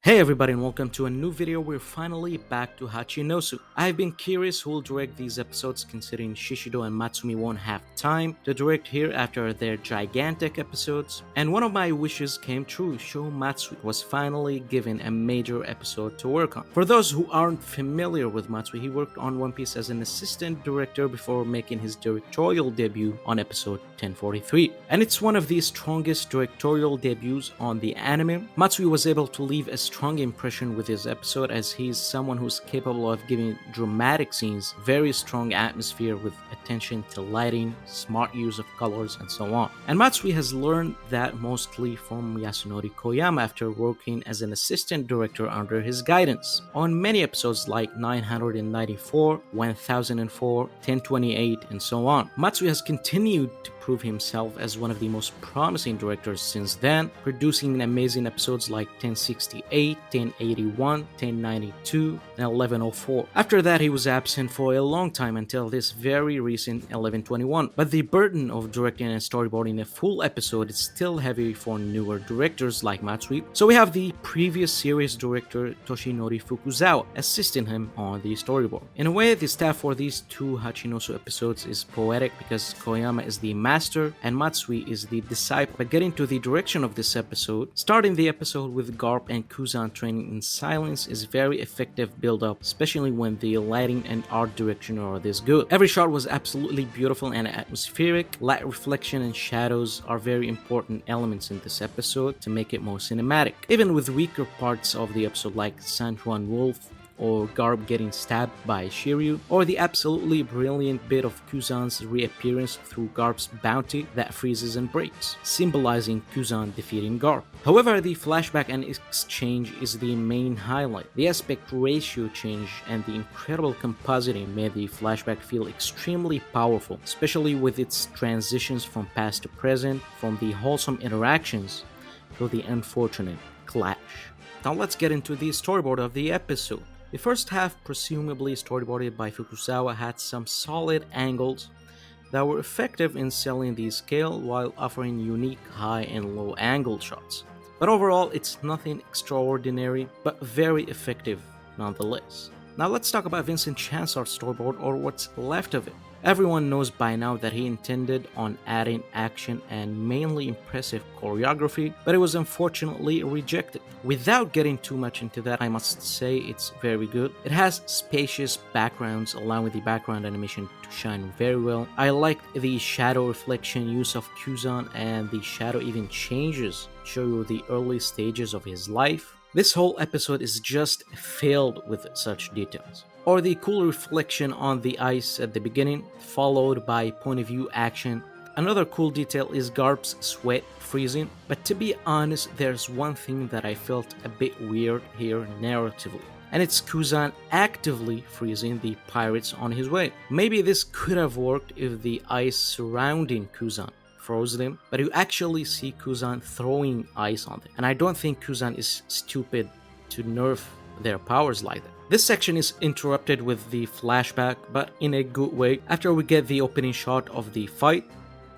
Hey everybody and welcome to a new video. We're finally back to Hachinosu. I've been curious who will direct these episodes considering Shishido and Matsumi won't have time to direct here after their gigantic episodes. And one of my wishes came true. Sho Matsui was finally given a major episode to work on. For those who aren't familiar with Matsui, he worked on One Piece as an assistant director before making his directorial debut on episode 1043. And it's one of the strongest directorial debuts on the anime. Matsui was able to leave a strong impression with his episode as he's someone who's capable of giving dramatic scenes very strong atmosphere with attention to lighting, smart use of colors, and so on. And Matsui has learned that mostly from Yasunori Koyama after working as an assistant director under his guidance on many episodes like 994, 1004, 1028, and so on. Matsui has continued to prove himself as one of the most promising directors since then, producing amazing episodes like 1068, 1081, 1092, and 1104. After that, he was absent for a long time until this very recent 1121, but the burden of directing and storyboarding a full episode is still heavy for newer directors like Matsui, so we have the previous series director Toshinori Fukuzawa assisting him on the storyboard. In a way, the staff for these two Hachinosu episodes is poetic because Koyama is the master and Matsui is the disciple. But getting to the direction of this episode, starting the episode with Garp and Kuzan training in silence is very effective build-up, especially when the lighting and art direction are this good. Every shot was absolutely beautiful and atmospheric. Light reflection and shadows are very important elements in this episode to make it more cinematic. Even with weaker parts of the episode like San Juan Wolf, or Garp getting stabbed by Shiryu, or the absolutely brilliant bit of Kuzan's reappearance through Garp's bounty that freezes and breaks, symbolizing Kuzan defeating Garp. However, the flashback and exchange is the main highlight. The aspect ratio change and the incredible compositing made the flashback feel extremely powerful, especially with its transitions from past to present, from the wholesome interactions to the unfortunate clash. Now let's get into the storyboard of the episode. The first half, presumably storyboarded by Fukuzawa, had some solid angles that were effective in selling the scale while offering unique high and low angle shots. But overall, it's nothing extraordinary, but very effective nonetheless. Now let's talk about Vincent Chansar's storyboard, or what's left of it. Everyone knows by now that he intended on adding action and mainly impressive choreography, but it was unfortunately rejected. Without getting too much into that, I must say it's very good. It has spacious backgrounds, allowing the background animation to shine very well. I liked the shadow reflection use of Kuzan, and the shadow even changes to show you the early stages of his life. This whole episode is just filled with such details. Or the cool reflection on the ice at the beginning, followed by point of view action. Another cool detail is Garp's sweat freezing, but to be honest, there's one thing that I felt a bit weird here narratively, and it's Kuzan actively freezing the pirates on his way. Maybe this could have worked if the ice surrounding Kuzan froze them, but you actually see Kuzan throwing ice on them, and I don't think Kuzan is stupid to nerf their powers like that. This section is interrupted with the flashback, but in a good way, after we get the opening shot of the fight.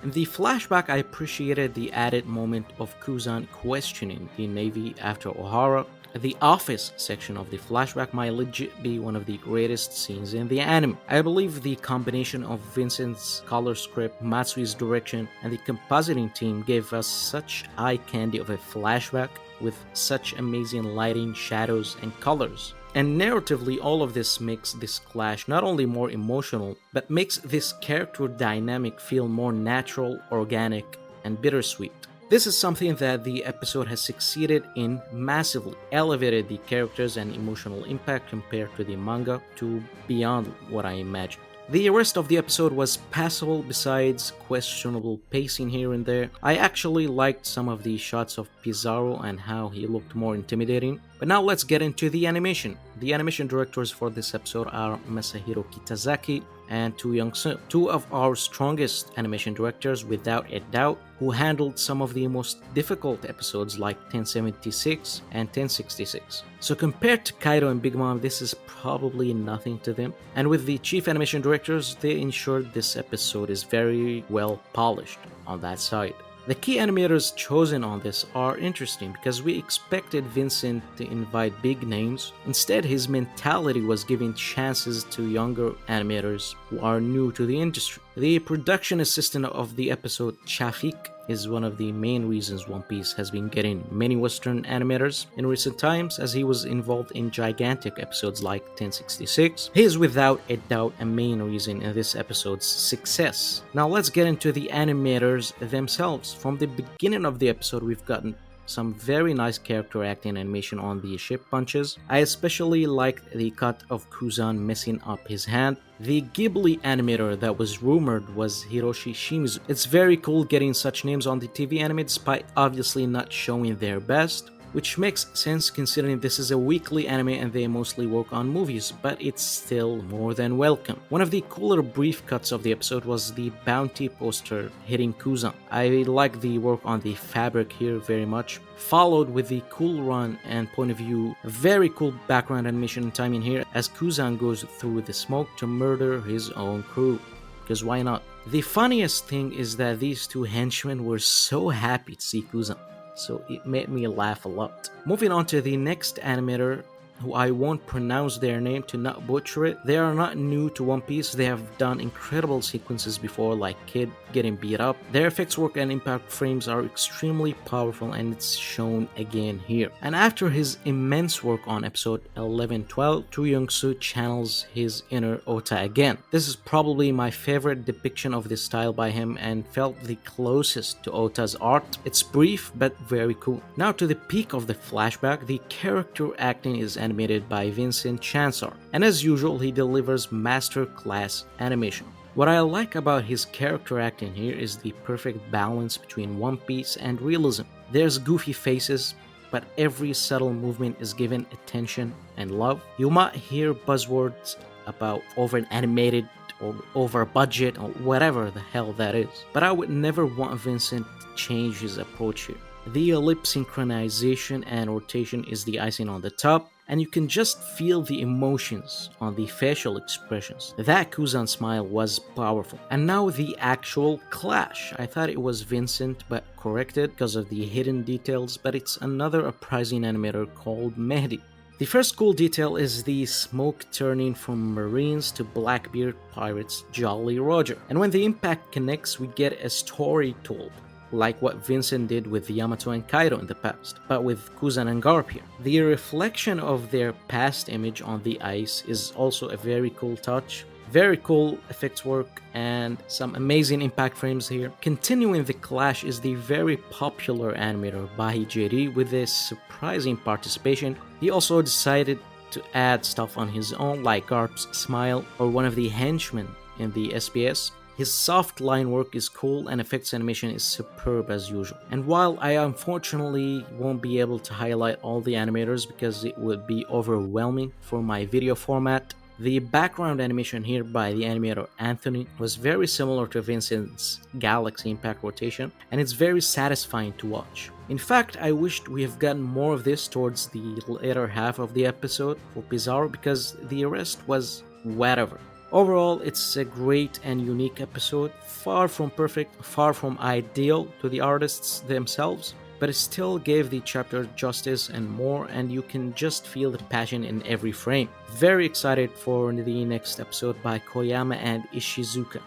In the flashback, I appreciated the added moment of Kuzan questioning the Navy after Ohara. The office section of the flashback might legit be one of the greatest scenes in the anime. I believe the combination of Vincent's color script, Matsui's direction, and the compositing team gave us such eye candy of a flashback with such amazing lighting, shadows, and colors. And narratively, all of this makes this clash not only more emotional, but makes this character dynamic feel more natural, organic, and bittersweet. This is something that the episode has succeeded in massively, elevated the characters and emotional impact compared to the manga to beyond what I imagined. The rest of the episode was passable besides questionable pacing here and there. I actually liked some of the shots of Pizarro and how he looked more intimidating. But now let's get into the animation. The animation directors for this episode are Masahiro Kitazaki and Tu Young-soo, two of our strongest animation directors without a doubt, who handled some of the most difficult episodes like 1076 and 1066. So compared to Kaido and Big Mom, this is probably nothing to them. And with the chief animation directors, they ensured this episode is very well polished on that side. The key animators chosen on this are interesting because we expected Vincent to invite big names. Instead, his mentality was giving chances to younger animators who are new to the industry. The production assistant of the episode, Shafik, is one of the main reasons One Piece has been getting many Western animators in recent times, as he was involved in gigantic episodes like 1066. He is without a doubt a main reason in this episode's success. Now let's get into the animators themselves. From the beginning of the episode, we've gotten some very nice character acting animation on the ship punches. I especially liked the cut of Kuzan messing up his hand. The Ghibli animator that was rumored was Hiroshi Shimizu. It's very cool getting such names on the TV anime despite obviously not showing their best, which makes sense considering this is a weekly anime and they mostly work on movies, but it's still more than welcome. One of the cooler brief cuts of the episode was the bounty poster hitting Kuzan. I like the work on the fabric here very much, followed with the cool run and point of view, very cool background animation and timing here as Kuzan goes through the smoke to murder his own crew, because why not? The funniest thing is that these two henchmen were so happy to see Kuzan, so it made me laugh a lot. Moving on to the next animator, who I won't pronounce their name to not butcher it. They are not new to One Piece. They have done incredible sequences before, like Kid getting beat up. Their effects work and impact frames are extremely powerful, and it's shown again here. And after his immense work on episode 11-12, True Young-soo channels his inner Ota again. This is probably my favorite depiction of this style by him and felt the closest to Ota's art. It's brief but very cool. Now to the peak of the flashback, the character acting is animated by Vincent Chansar, and as usual he delivers master class animation. What I like about his character acting here is the perfect balance between One Piece and realism. There's goofy faces, but every subtle movement is given attention and love. You might hear buzzwords about over animated or over budget or whatever the hell that is, but I would never want Vincent to change his approach here. The ellipse synchronization and rotation is the icing on the top, and you can just feel the emotions on the facial expressions. That Kuzan smile was powerful. And now the actual clash. I thought it was Vincent, but corrected because of the hidden details, but it's another uprising animator called Mehdi. The first cool detail is the smoke turning from Marines to Blackbeard pirates Jolly Roger. And when the impact connects, we get a story told, like what Vincent did with Yamato and Kaido in the past, but with Kuzan and Garp here. The reflection of their past image on the ice is also a very cool touch. Very cool effects work and some amazing impact frames here. Continuing the clash is the very popular animator Bahi JD with a surprising participation. He also decided to add stuff on his own, like Garp's smile or one of the henchmen in the SBS. His soft line work is cool and effects animation is superb as usual. And while I unfortunately won't be able to highlight all the animators because it would be overwhelming for my video format, the background animation here by the animator Anthony was very similar to Vincent's Galaxy Impact rotation, and it's very satisfying to watch. In fact, I wished we have gotten more of this towards the later half of the episode for Pizarro because the rest was whatever. Overall, it's a great and unique episode, far from perfect, far from ideal to the artists themselves, but it still gave the chapter justice and more, and you can just feel the passion in every frame. Very excited for the next episode by Koyama and Ishizuka.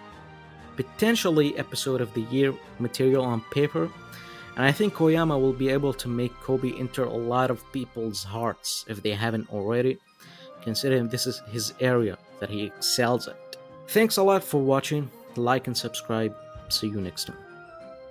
Potentially episode of the year material on paper, and I think Koyama will be able to make Kobe enter a lot of people's hearts if they haven't already, considering this is his area that he excels at. Thanks a lot for watching, like and subscribe, see you next time.